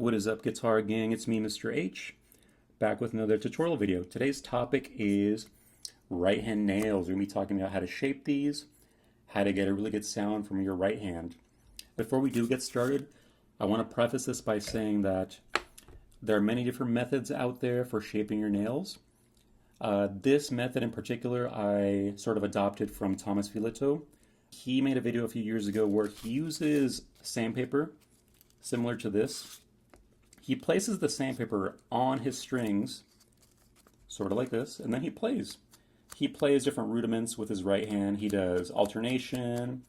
What is up, guitar gang? It's me, Mr. H, back with another tutorial video. Today's topic is right hand nails. We're going to be talking about how to shape these, how to get a really good sound from your right hand. Before we do get started, I want to preface this by saying that there are many different methods out there for shaping your nails. This method in particular, I sort of adopted from Thomas Filito. He made a video a few years ago where he uses sandpaper similar to this. He places the sandpaper on his strings, sort of like this, and then he plays. He plays different rudiments with his right hand. He does alternation,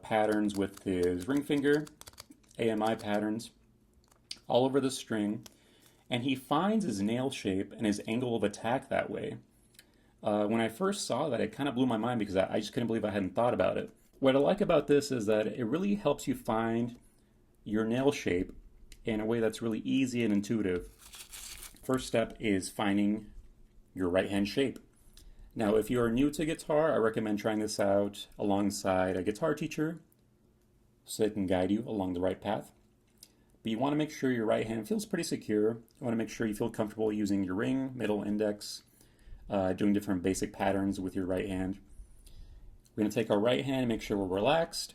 patterns with his ring finger, AMI patterns, all over the string. And he finds his nail shape and his angle of attack that way. When I first saw that, it kind of blew my mind because I just couldn't believe I hadn't thought about it. What I like about this is that it really helps you find your nail shape in a way that's really easy and intuitive. First step is finding your right hand shape. Now, if you are new to guitar, I recommend trying this out alongside a guitar teacher so it can guide you along the right path. But you want to make sure your right hand feels pretty secure. You want to make sure you feel comfortable using your ring, middle, index, doing different basic patterns with your right hand. We're going to take our right hand and make sure we're relaxed.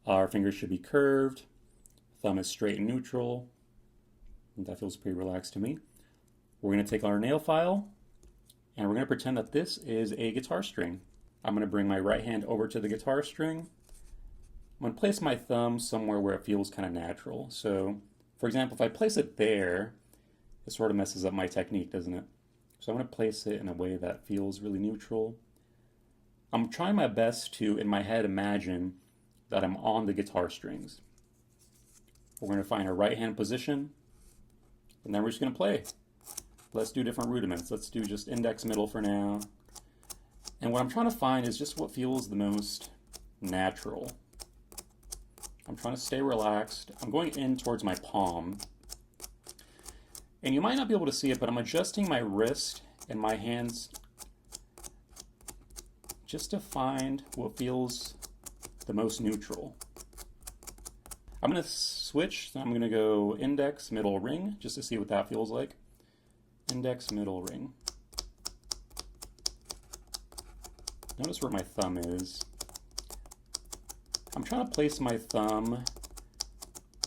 Our fingers should be curved. Thumb is straight and neutral. And that feels pretty relaxed to me. We're going to take our nail file and we're going to pretend that this is a guitar string. I'm going to bring my right hand over to the guitar string. I'm going to place my thumb somewhere where it feels kind of natural. So, for example, if I place it there, it sort of messes up my technique, doesn't it? So I'm going to place it in a way that feels really neutral. I'm trying my best to, in my head, imagine that I'm on the guitar strings. We're going to find our right hand position, and then we're just going to play. Let's do different rudiments. Let's do just index, middle for now. And what I'm trying to find is just what feels the most natural. I'm trying to stay relaxed. I'm going in towards my palm. And you might not be able to see it, but I'm adjusting my wrist and my hands just to find what feels the most neutral. I'm going to switch. So I'm going to go index, middle, ring, just to see what that feels like. Index, middle, ring. Notice where my thumb is. I'm trying to place my thumb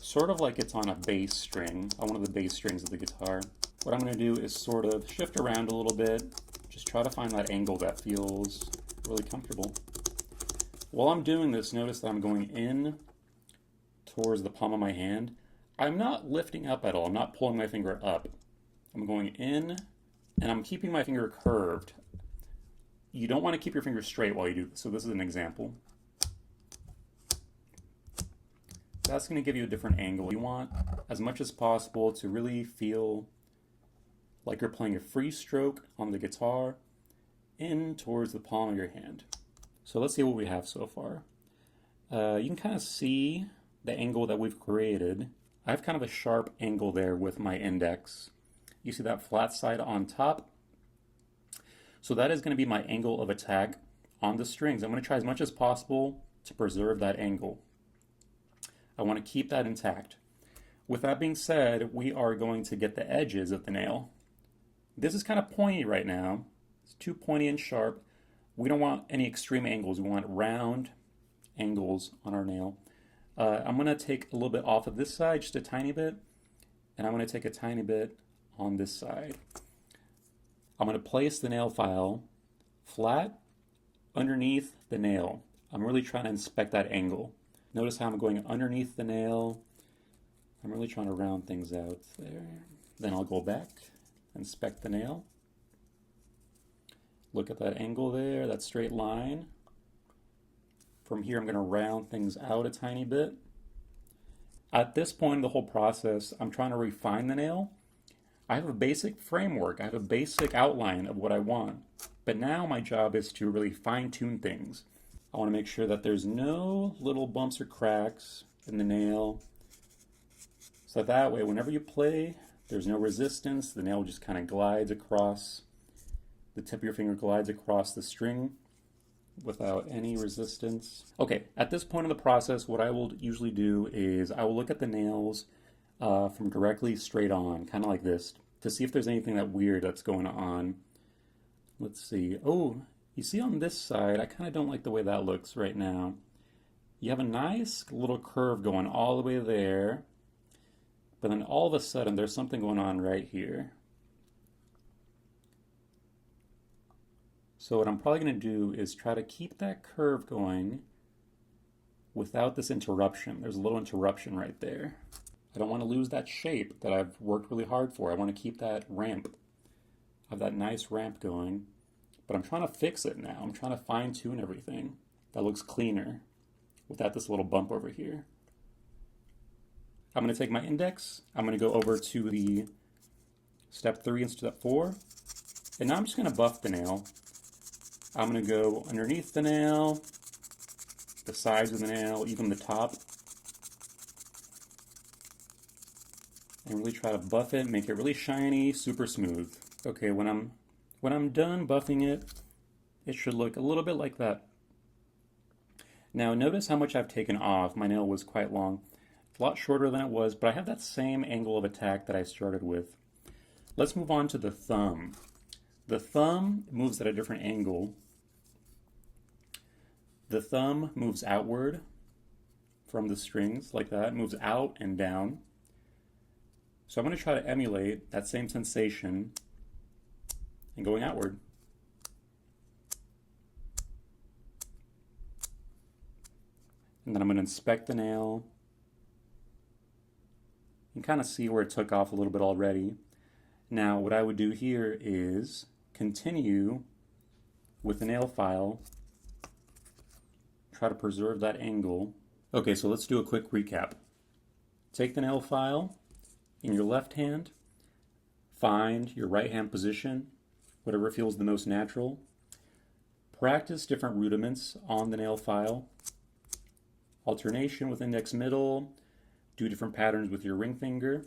sort of like it's on a bass string, on one of the bass strings of the guitar. What I'm going to do is sort of shift around a little bit, just try to find that angle that feels really comfortable. While I'm doing this, notice that I'm going in towards the palm of my hand. I'm not lifting up at all. I'm not pulling my finger up. I'm going in and I'm keeping my finger curved. You don't want to keep your finger straight while you do this, so this is an example. That's going to give you a different angle. You want as much as possible to really feel like you're playing a free stroke on the guitar in towards the palm of your hand. So let's see what we have so far. You can kind of see the angle that we've created. I have kind of a sharp angle there with my index. You see that flat side on top? So that is going to be my angle of attack on the strings. I'm going to try as much as possible to preserve that angle. I want to keep that intact. With that being said, we are going to get the edges of the nail. This is kind of pointy right now. It's too pointy and sharp. We don't want any extreme angles. We want round angles on our nail. I'm going to take a little bit off of this side, just a tiny bit, and I'm going to take a tiny bit on this side. I'm going to place the nail file flat underneath the nail. I'm really trying to inspect that angle. Notice how I'm going underneath the nail. I'm really trying to round things out there. Then I'll go back, inspect the nail. Look at that angle there, that straight line. From here, I'm going to round things out a tiny bit. At this point in the whole process, I'm trying to refine the nail. I have a basic framework. I have a basic outline of what I want. But now my job is to really fine-tune things. I want to make sure that there's no little bumps or cracks in the nail. So that way, whenever you play, there's no resistance. The nail just kind of glides across. The tip of your finger glides across the string without any resistance. Okay, at this point in the process, what I will usually do is I will look at the nails from directly straight on, kind of like this, to see if there's anything that weird that's going on. Let's see. Oh, you see on this side, I kind of don't like the way that looks right now. You have a nice little curve going all the way there, but then all of a sudden there's something going on right here. So what I'm probably going to do is try to keep that curve going without this interruption. There's a little interruption right there. I don't want to lose that shape that I've worked really hard for. I want to keep that ramp. I have that nice ramp going, but I'm trying to fix it now. I'm trying to fine tune everything. That looks cleaner without this little bump over here. I'm going to take my index. I'm going to go over to the step 3 and step 4. And now I'm just going to buff the nail. I'm going to go underneath the nail, the sides of the nail, even the top. And really try to buff it, make it really shiny, super smooth. Okay, when I'm done buffing it, it should look a little bit like that. Now notice how much I've taken off. My nail was quite long. It's a lot shorter than it was, but I have that same angle of attack that I started with. Let's move on to the thumb. The thumb moves at a different angle. The thumb moves outward from the strings like that, moves out and down. So I'm going to try to emulate that same sensation and going outward. And then I'm going to inspect the nail and kind of see where it took off a little bit already. Now what I would do here is continue with the nail file, try to preserve that angle. Okay, so let's do a quick recap. Take the nail file in your left hand, find your right hand position, whatever feels the most natural. Practice different rudiments on the nail file. Alternation with index middle, do different patterns with your ring finger.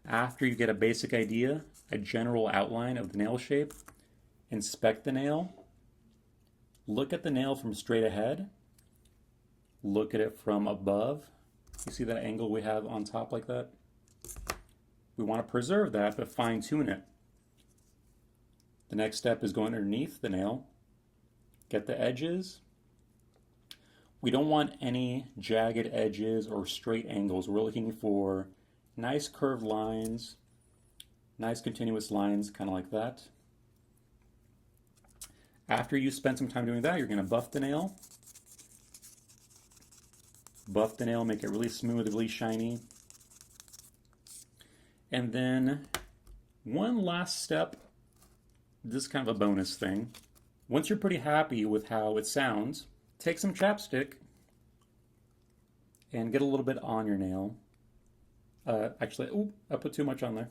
After you get a basic idea, a general outline of the nail shape, inspect the nail. Look at the nail from straight ahead. Look at it from above. You see that angle we have on top like that? We want to preserve that, but fine tune it. The next step is going underneath the nail. Get the edges. We don't want any jagged edges or straight angles. We're looking for nice curved lines, nice continuous lines, kind of like that. After you spend some time doing that, you're going to buff the nail. Buff the nail, make it really smooth, really shiny. And then one last step, this is kind of a bonus thing. Once you're pretty happy with how it sounds, take some chapstick and get a little bit on your nail. Actually, I put too much on there.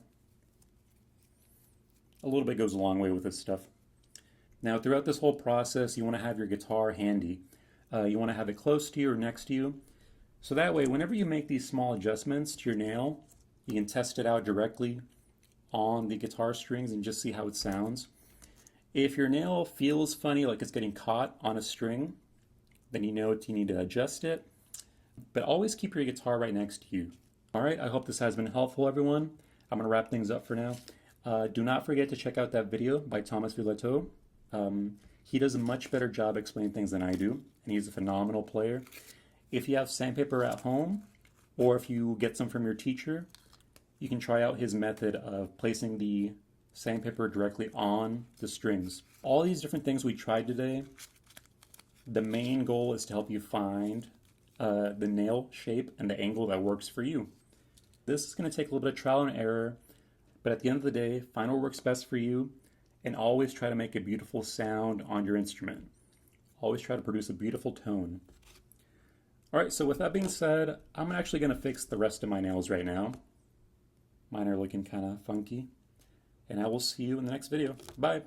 A little bit goes a long way with this stuff. Now, throughout this whole process, you want to have your guitar handy. You want to have it close to you or next to you. So that way, whenever you make these small adjustments to your nail, you can test it out directly on the guitar strings and just see how it sounds. If your nail feels funny, like it's getting caught on a string, then you know you need to adjust it. But always keep your guitar right next to you. All right, I hope this has been helpful, everyone. I'm going to wrap things up for now. Do not forget to check out that video by Thomas Villotto. He does a much better job explaining things than I do, and he's a phenomenal player. If you have sandpaper at home, or if you get some from your teacher, you can try out his method of placing the sandpaper directly on the strings. All these different things we tried today, the main goal is to help you find the nail shape and the angle that works for you. This is going to take a little bit of trial and error, but at the end of the day, find what works best for you, and always try to make a beautiful sound on your instrument. Always try to produce a beautiful tone. Alright, so with that being said, I'm actually going to fix the rest of my nails right now. Mine are looking kind of funky. And I will see you in the next video. Bye!